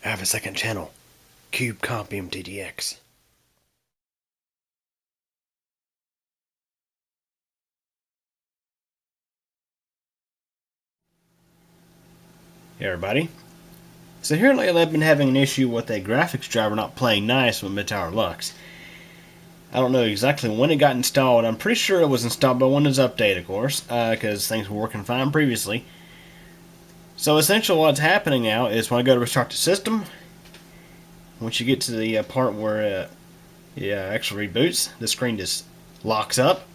I have a second channel, Cube Comp MTDX. Hey everybody. So here lately I've been having an issue with a graphics driver not playing nice with MidTower Deluxe. I don't know exactly when it got installed. I'm pretty sure it was installed by Windows Update, of course, because things were working fine previously. So essentially what's happening now is when I go to restart the system, once you get to the part where it actually reboots, the screen just locks up,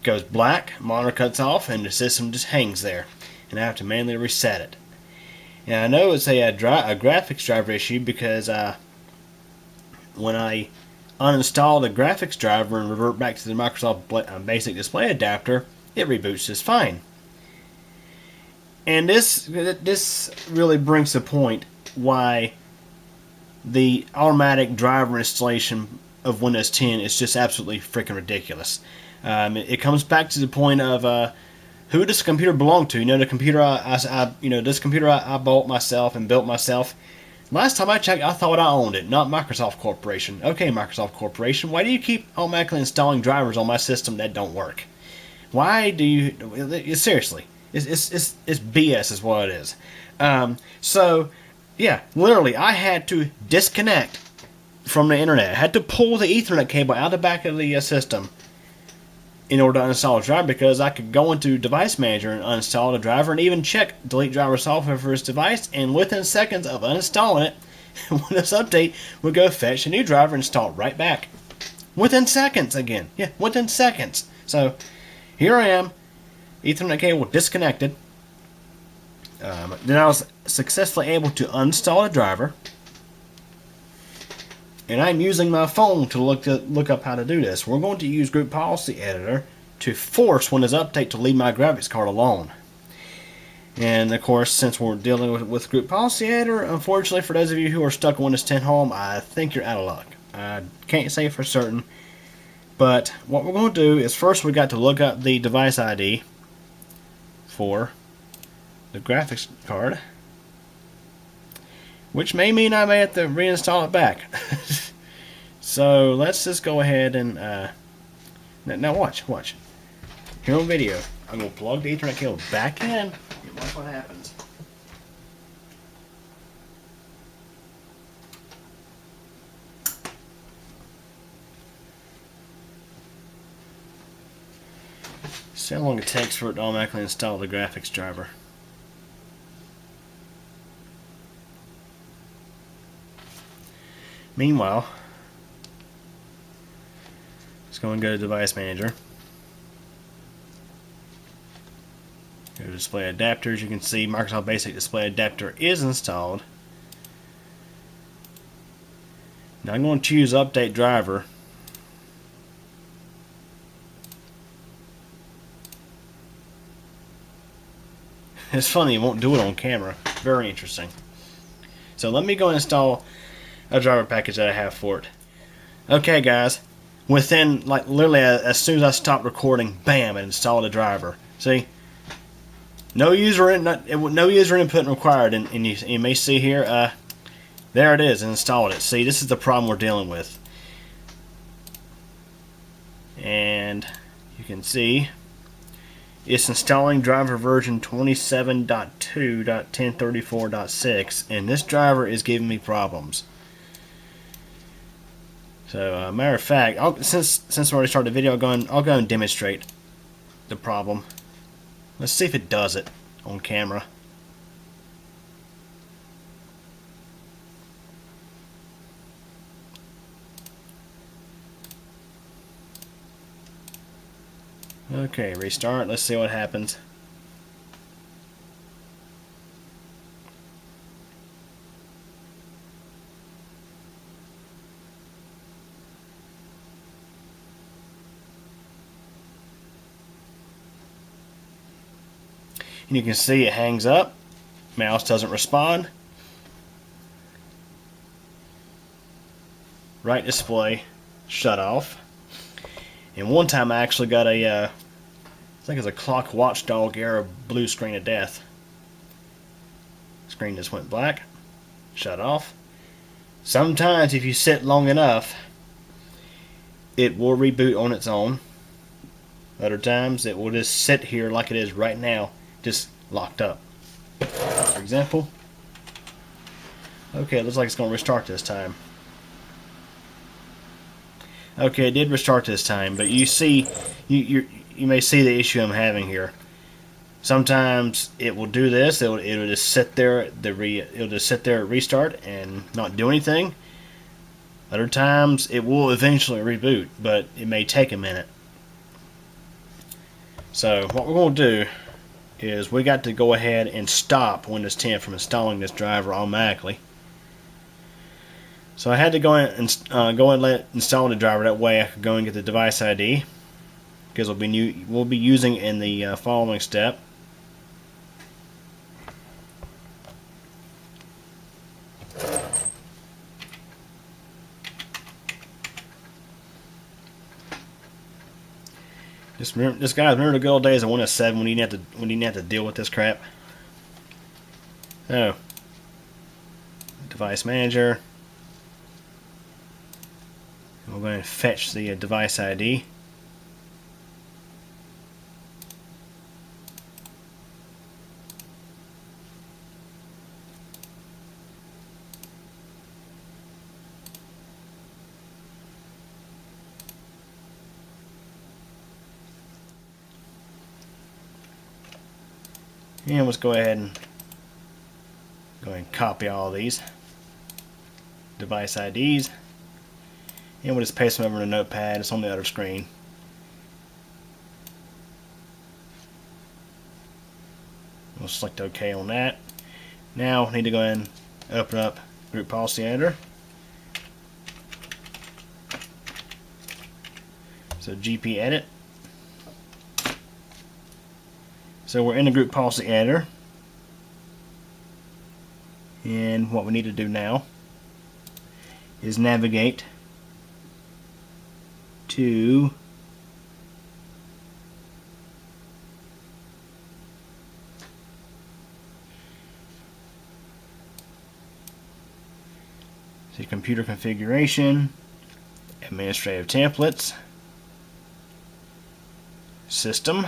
goes black, monitor cuts off, and the system just hangs there. And I have to manually reset it. And I know it's a graphics driver issue because when I uninstall the graphics driver and revert back to the Microsoft Basic Display Adapter, it reboots just fine. And this really brings the point why the automatic driver installation of Windows 10 is just absolutely freaking ridiculous. It comes back to the point of who does the computer belong to? You know, the computer this computer I bought myself and built myself. Last time I checked, I thought I owned it, not Microsoft Corporation. Okay, Microsoft Corporation, why do you keep automatically installing drivers on my system that don't work? Why do you? Seriously, it's BS, is what it is. So, yeah, literally, I had to disconnect from the internet. I had to pull the Ethernet cable out the back of the system in order to uninstall a driver, because I could go into Device Manager and uninstall the driver and even check delete driver software for this device, and within seconds of uninstalling it, Windows Update would go fetch a new driver and install it right back. Within seconds again. Yeah, within seconds. So, here I am, Ethernet cable disconnected. Then I was successfully able to uninstall the driver. And I'm using my phone to look up how to do this. We're going to use Group Policy Editor to force Windows Update to leave my graphics card alone. And of course, since we're dealing with Group Policy Editor, unfortunately for those of you who are stuck on Windows 10 Home, I think you're out of luck. I can't say for certain. But what we're going to do is first we got to look up the device ID for the graphics card, which may mean I may have to reinstall it back. So let's just go ahead and now watch. Here on video, I'm gonna plug the Ethernet cable back in and watch what happens. See how long it takes for it to automatically install the graphics driver. Meanwhile, just go and go to Device Manager. Go to Display Adapters. You can see Microsoft Basic Display Adapter is installed. Now I'm going to choose Update Driver. It's funny, it won't do it on camera. Very interesting. So let me go install a driver package that I have for it. Okay, guys. Within, like, literally as soon as I stopped recording, bam, it installed a driver. See? No user input required, and you may see here, there it is, installed it. See, this is the problem we're dealing with. And you can see it's installing driver version 27.2.1034.6, and this driver is giving me problems. So, matter of fact, since I already started the video, I'll go and demonstrate the problem. Let's see if it does it on camera. Okay, restart. Let's see what happens. And you can see it hangs up. Mouse doesn't respond. Right display shut off. And one time I actually got a, I think it's a clock watchdog error blue screen of death. Screen just went black. shut off. Sometimes if you sit long enough, it will reboot on its own. Other times it will just sit here like it is right now, just locked up. For example, okay, it looks like it's going to restart this time. Okay, it did restart this time, but you see, you may see the issue I'm having here. Sometimes it will do this. It'll just sit there. It'll just sit there at restart and not do anything. Other times it will eventually reboot, but it may take a minute. So what we're going to do is we got to go ahead and stop Windows 10 from installing this driver automatically. So I had to go in and let install the driver. That way I could go and get the device ID, because we'll be using in the following step. Just remember the good old days of Windows 7 when you didn't have to deal with this crap. So, device manager. We're going to fetch the device ID. And let's go ahead and copy all of these device IDs, and we'll just paste them over in a notepad. It's on the other screen. We'll select OK on that. Now we need to go ahead and open up Group Policy Editor. So GP Edit. So we're in the Group Policy Editor, and what we need to do now is navigate to Computer Configuration, Administrative Templates, System,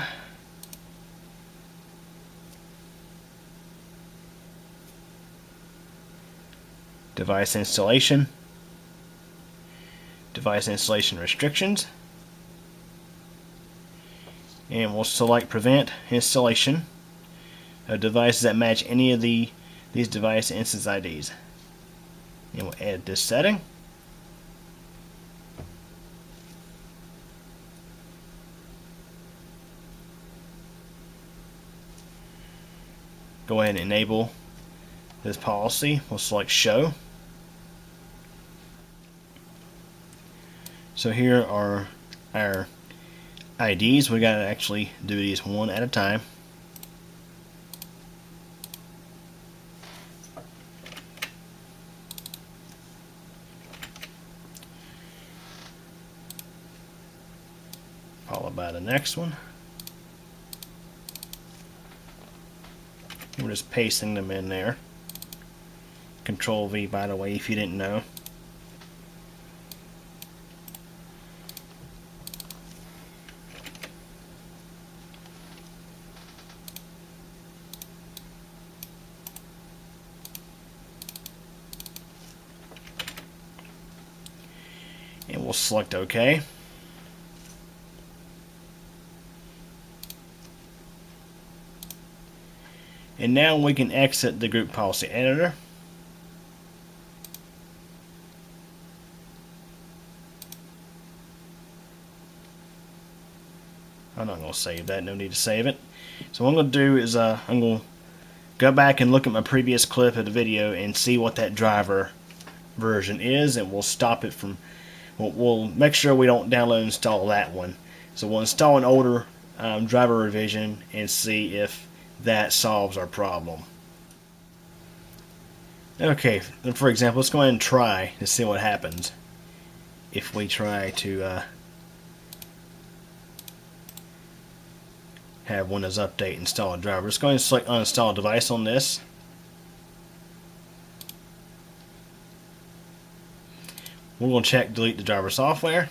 Device Installation, Device Installation Restrictions, and we'll select Prevent Installation of devices that match any of these device instance IDs. And we'll add this setting. Go ahead and enable this policy. We'll select Show. So here are our IDs. We gotta actually do these one at a time. Followed by the next one. We're just pasting them in there. Control V, by the way, if you didn't know. And we'll select OK. And now we can exit the Group Policy Editor. I'm not going to save that, no need to save it. So what I'm going to do is I'm going to go back and look at my previous clip of the video and see what that driver version is, and we'll stop it from, we'll make sure we don't download and install that one. So we'll install an older driver revision and see if that solves our problem. Okay, for example, let's go ahead and try to see what happens if we try to have Windows Update install a driver. Let's go ahead and select uninstall device on this. we're going to check delete the driver software.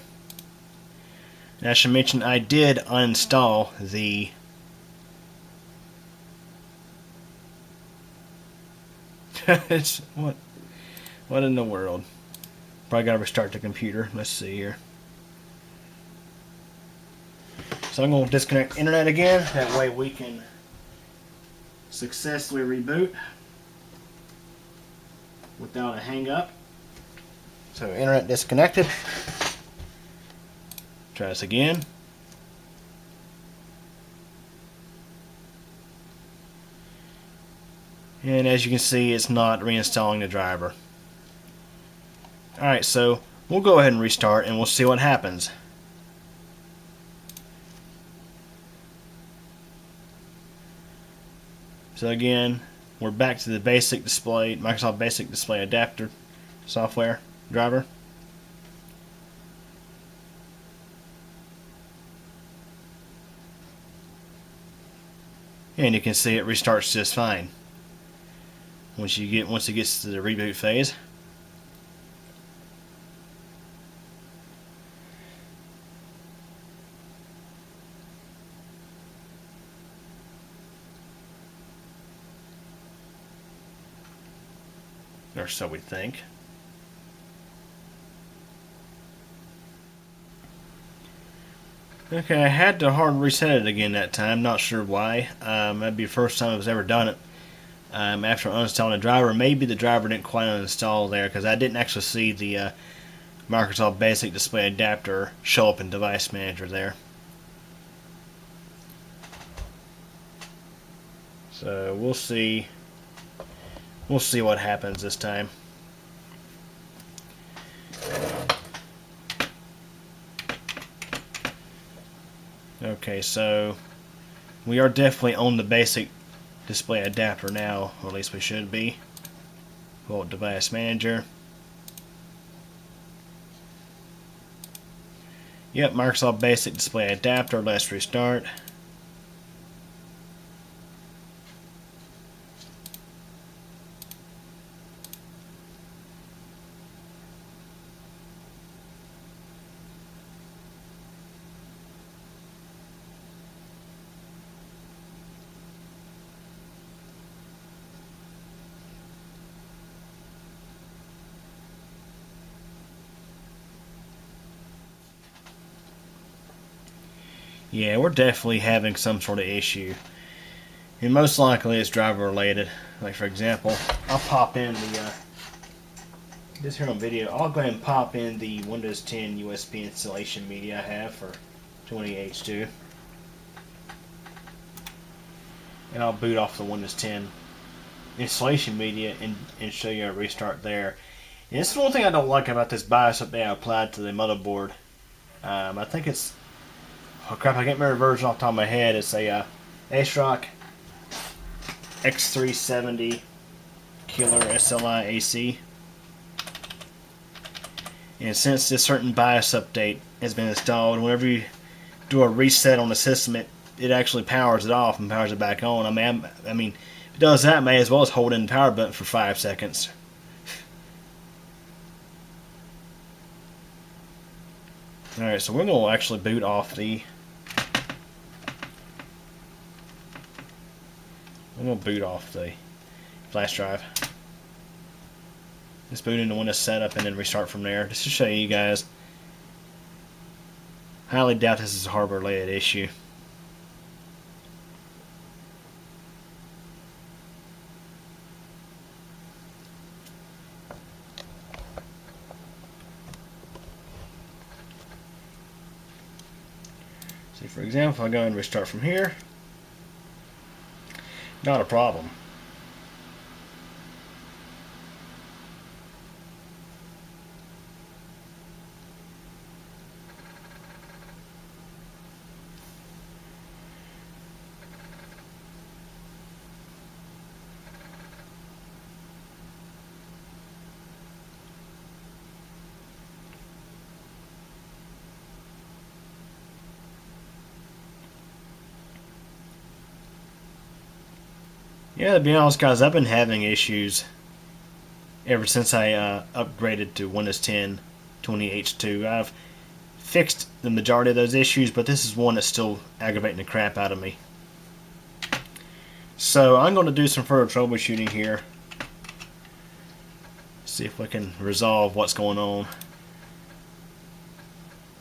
And I should mention I did uninstall the what in the world? Probably got to restart the computer. Let's see here. So I'm going to disconnect internet again. That way we can successfully reboot without a hang up. So internet disconnected. Try this again. And as you can see, it's not reinstalling the driver. Alright, so we'll go ahead and restart and we'll see what happens. So again, we're back to the basic display, Microsoft Basic Display Adapter software driver. And you can see it restarts just fine once it gets to the reboot phase. Or so we think. Okay, I had to hard reset it again that time. Not sure why. That'd be the first time I've ever done it. After uninstalling the driver, maybe the driver didn't quite uninstall there because I didn't actually see the Microsoft Basic Display Adapter show up in Device Manager there. So we'll see. We'll see what happens this time. Okay, so we are definitely on the basic display adapter now, or at least we should be. Pull up Device Manager. Yep, Microsoft Basic Display Adapter. Let's restart. Yeah, we're definitely having some sort of issue. And most likely it's driver related. Like for example, I'll pop in the, just here on video, I'll go ahead and pop in the Windows 10 USB installation media I have for 20H2. And I'll boot off the Windows 10 installation media and show you a restart there. And this is one thing I don't like about this BIOS update I applied to the motherboard. I think it's, oh crap, I can't remember the version off the top of my head. It's a ASRock X370 Killer SLI AC. And since this certain BIOS update has been installed, whenever you do a reset on the system, it actually powers it off and powers it back on. I mean, if it does that, may as well as hold in the power button for 5 seconds. Alright, so we're going to actually boot off the... I'm going to boot off the flash drive. Just boot into Windows Setup and then restart from there. Just to show you guys. Highly doubt this is a hardware related issue. See, for example, if I go and restart from here, not a problem. Yeah, to be honest, guys, I've been having issues ever since I upgraded to Windows 10 20H2. I've fixed the majority of those issues, but this is one that's still aggravating the crap out of me. So I'm going to do some further troubleshooting here. See if we can resolve what's going on.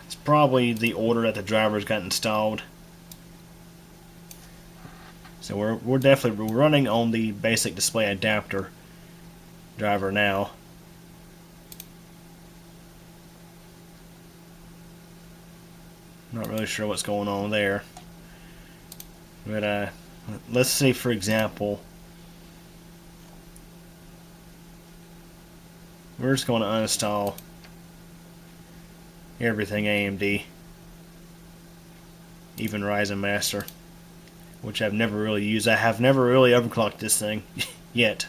It's probably the order that the drivers got installed. So we're definitely running on the basic display adapter driver now. Not really sure what's going on there. But let's see, for example, we're just going to uninstall everything AMD, even Ryzen Master, which I've never really used. I have never really overclocked this thing yet.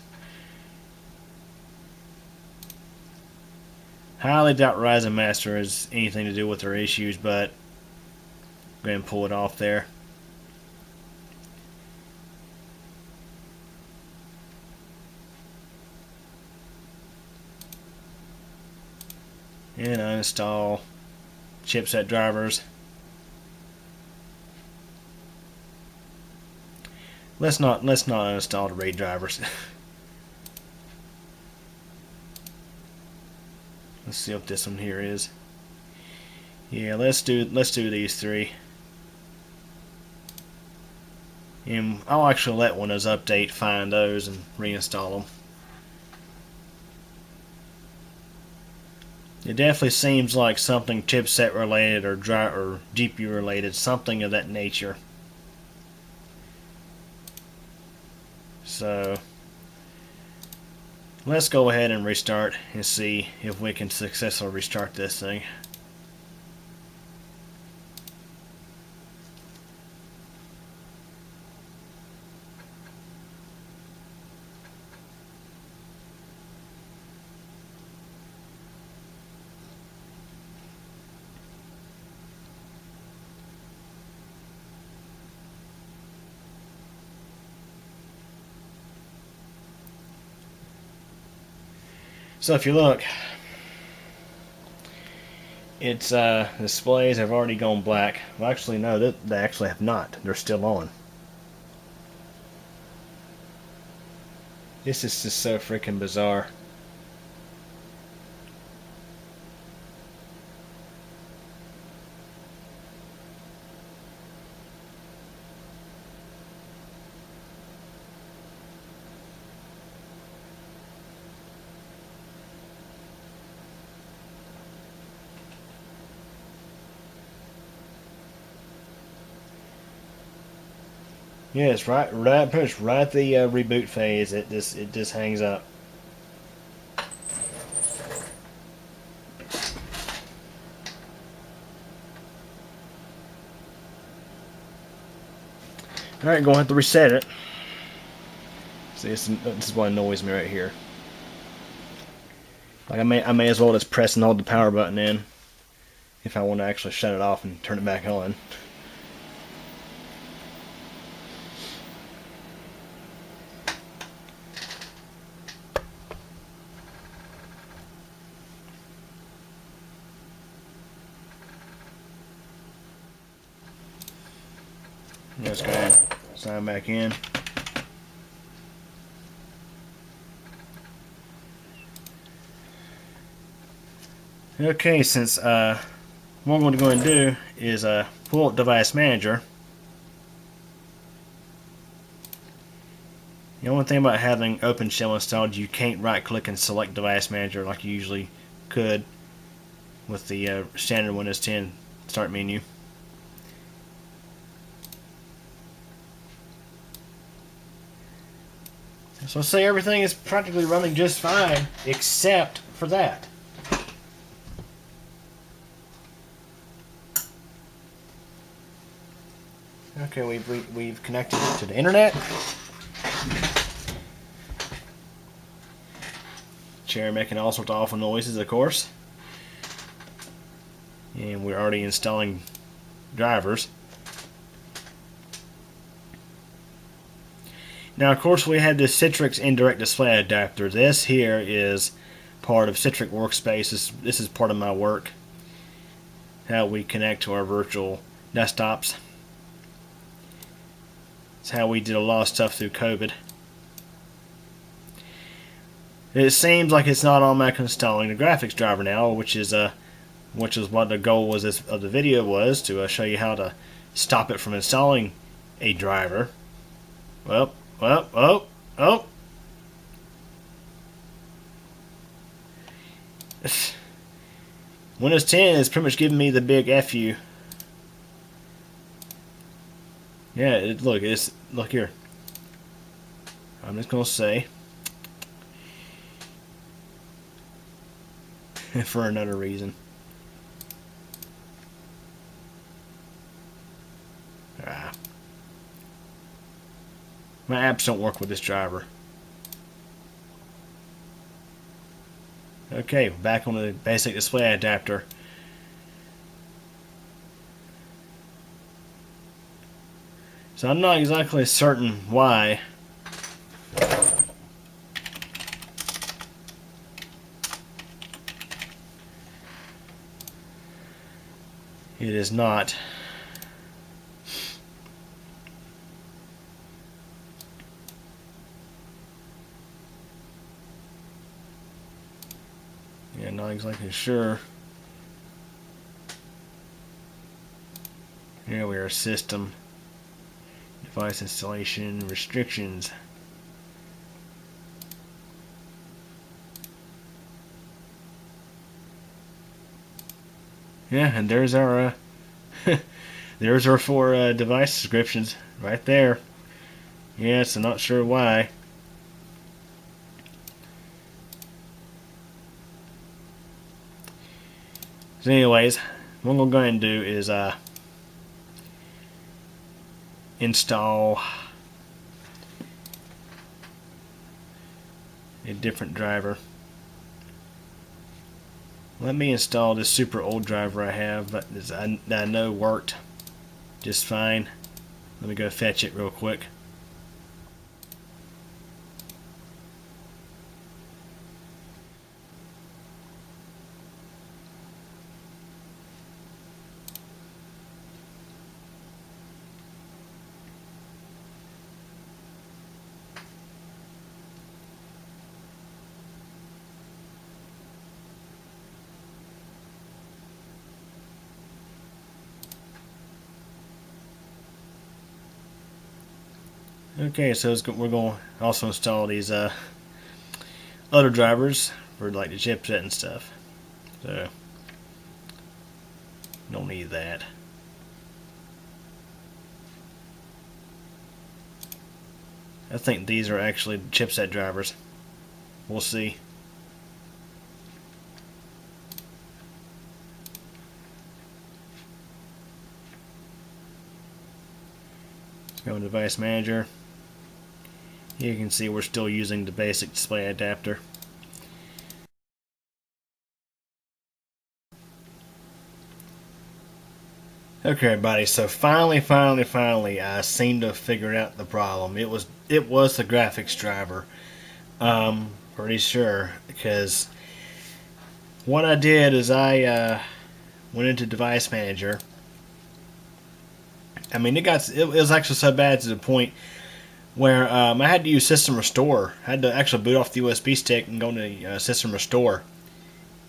Highly doubt Ryzen Master has anything to do with their issues, but go ahead and pull it off there. And uninstall chipset drivers. Let's not uninstall the RAID drivers. Let's see what this one here is. Yeah, let's do these three. And I'll actually let Windows Update find those and reinstall them. It definitely seems like something chipset related or GPU related, something of that nature. So let's go ahead and restart and see if we can successfully restart this thing. So if you look, its displays have already gone black. Well, actually, no, they actually have not. They're still on. This is just so freaking bizarre. Yeah, it's right at the reboot phase. It just hangs up. All right, gonna have to reset it. See, this is what annoys me right here. Like I may as well just press and hold the power button in if I want to actually shut it off and turn it back on. Let's go ahead and sign back in. Okay, since what I'm going to go and do is pull up Device Manager. The only thing about having OpenShell installed, you can't right-click and select Device Manager like you usually could with the standard Windows 10 Start menu. So say everything is practically running just fine, except for that. Okay, we've connected it to the internet. Chair making all sorts of awful noises, of course. And we're already installing drivers. Now, of course, we have the Citrix indirect display adapter. This here is part of Citric Workspace. This is part of my work, how we connect to our virtual desktops. It's how we did a lot of stuff through COVID. It seems like it's not automatically installing the graphics driver now, which is what the goal was of the video was, to show you how to stop it from installing a driver. Oh. Windows 10 is pretty much giving me the big F you. Yeah, look here. I'm just gonna say, for another reason. My apps don't work with this driver. Okay, back on the basic display adapter. So I'm not exactly certain why it is not not exactly sure. Here we are, system, device installation, restrictions. Yeah, and there's our there's our 4 device descriptions right there. Yes, I'm not sure why. So anyways, what I'm going to do is install a different driver. Let me install this super old driver I have that I know worked just fine. Let me go fetch it real quick. Okay, so we're going to also install these other drivers for like the chipset and stuff. So don't need that. I think these are actually chipset drivers. We'll see. Let's go to Device Manager. You can see we're still using the basic display adapter. Okay, everybody, so finally, I seem to have figured out the problem. It was the graphics driver. Pretty sure, because what I did is I went into Device Manager. I mean, it was actually so bad to the point where I had to use System Restore. I had to actually boot off the USB stick and go into System Restore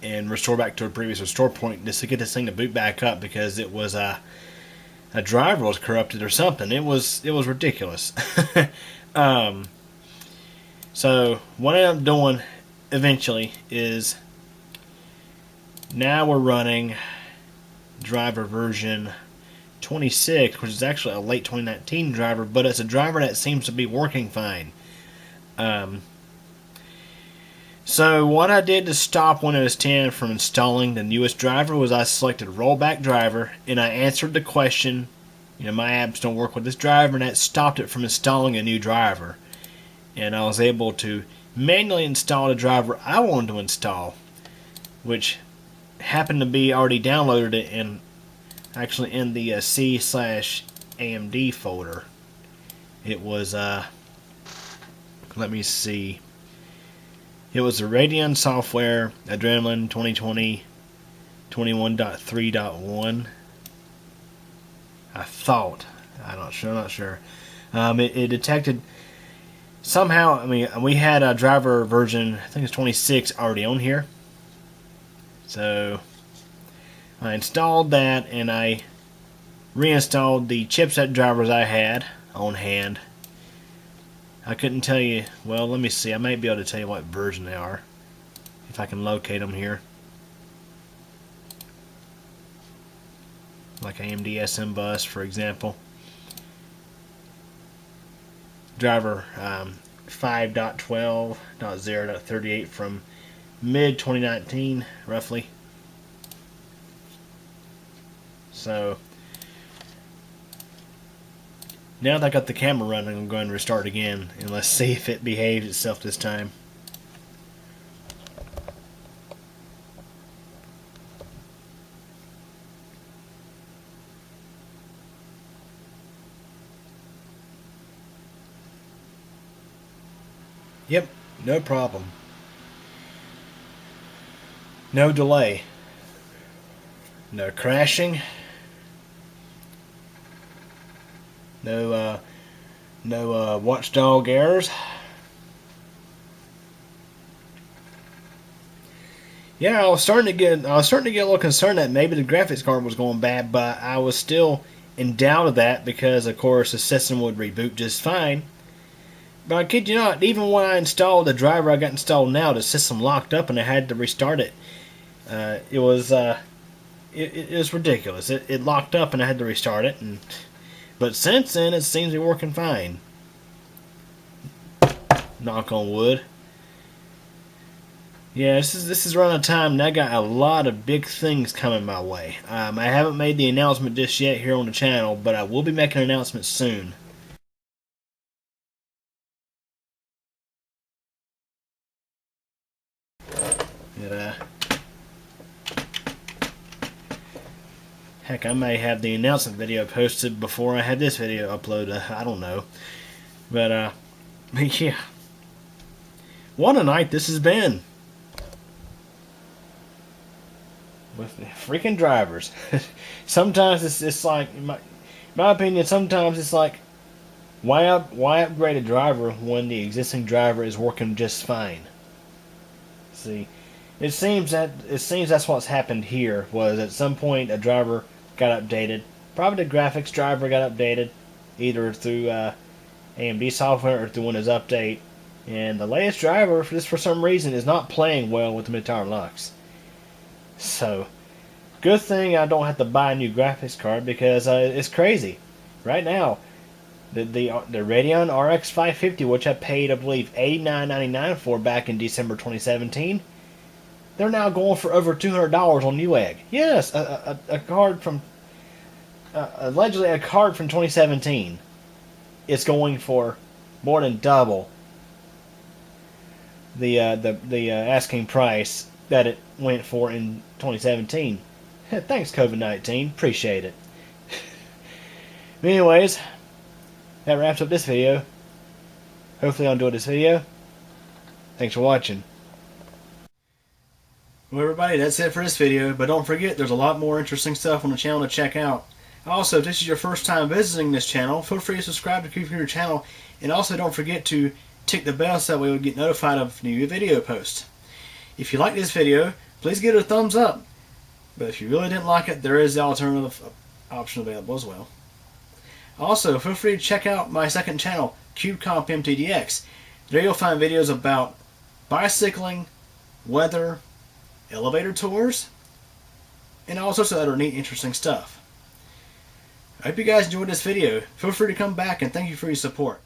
and restore back to a previous restore point just to get this thing to boot back up, because it was a driver was corrupted or something. It was ridiculous. So what I ended up doing eventually is now we're running driver version 26, which is actually a late 2019 driver, but it's a driver that seems to be working fine. So what I did to stop Windows 10 from installing the newest driver was I selected rollback driver, and I answered the question, my apps don't work with this driver, and that stopped it from installing a new driver. And I was able to manually install the driver I wanted to install, which happened to be already downloaded and actually in the C/AMD folder. It was let me see, It was the Radeon software Adrenaline 2020 21.3.1. I thought. I'm not sure. It detected somehow. I mean, we had a driver version, I think it's 26, already on here. So I installed that and I reinstalled the chipset drivers I had on hand. I couldn't tell you. Well, let me see. I might be able to tell you what version they are if I can locate them here. Like AMD SM bus, for example. Driver 5.12.0.38 from mid 2019, roughly. So now that I got the camera running, I'm going to restart again and let's see if it behaves itself this time. Yep, no problem. No delay. No crashing. No watchdog errors. Yeah, I was starting to get a little concerned that maybe the graphics card was going bad, but I was still in doubt of that because, of course, the system would reboot just fine. But I kid you not, even when I installed the driver I got installed now, the system locked up and I had to restart it. It was ridiculous. It locked up and I had to restart it. But since then, it seems to be working fine. Knock on wood. Yeah, this is around a time and I got a lot of big things coming my way. I haven't made the announcement just yet here on the channel, but I will be making an announcement soon. Heck, I may have the announcement video posted before I have this video uploaded. I don't know. But, yeah. What a night this has been. With the freaking drivers. Sometimes it's like, in my opinion, sometimes it's like, why upgrade a driver when the existing driver is working just fine? See, it seems that's what's happened here. Was at some point a driver got updated. Probably the graphics driver got updated, either through AMD software or through Windows Update. And the latest driver, for some reason, is not playing well with the MidTower Deluxe. So, good thing I don't have to buy a new graphics card because it's crazy. Right now, the Radeon RX 550, which I paid, I believe, $89.99 for back in December 2017, they're now going for over $200 on Newegg. Yes, a card from allegedly a card from 2017 is going for more than double the asking price that it went for in 2017. Thanks, COVID-19. Appreciate it. Anyways, that wraps up this video. Hopefully y'all enjoyed this video. Thanks for watching. Well, everybody, that's it for this video, but don't forget there's a lot more interesting stuff on the channel to check out. Also, if this is your first time visiting this channel, feel free to subscribe to keep your channel, and also don't forget to tick the bell so that way you'll get notified of new video posts. If you like this video, please give it a thumbs up, but if you really didn't like it, there is the alternative option available as well. Also, feel free to check out my second channel, CubeComp MTDX. There you'll find videos about bicycling, weather, elevator tours, and all sorts of other neat, interesting stuff. I hope you guys enjoyed this video. Feel free to come back and thank you for your support.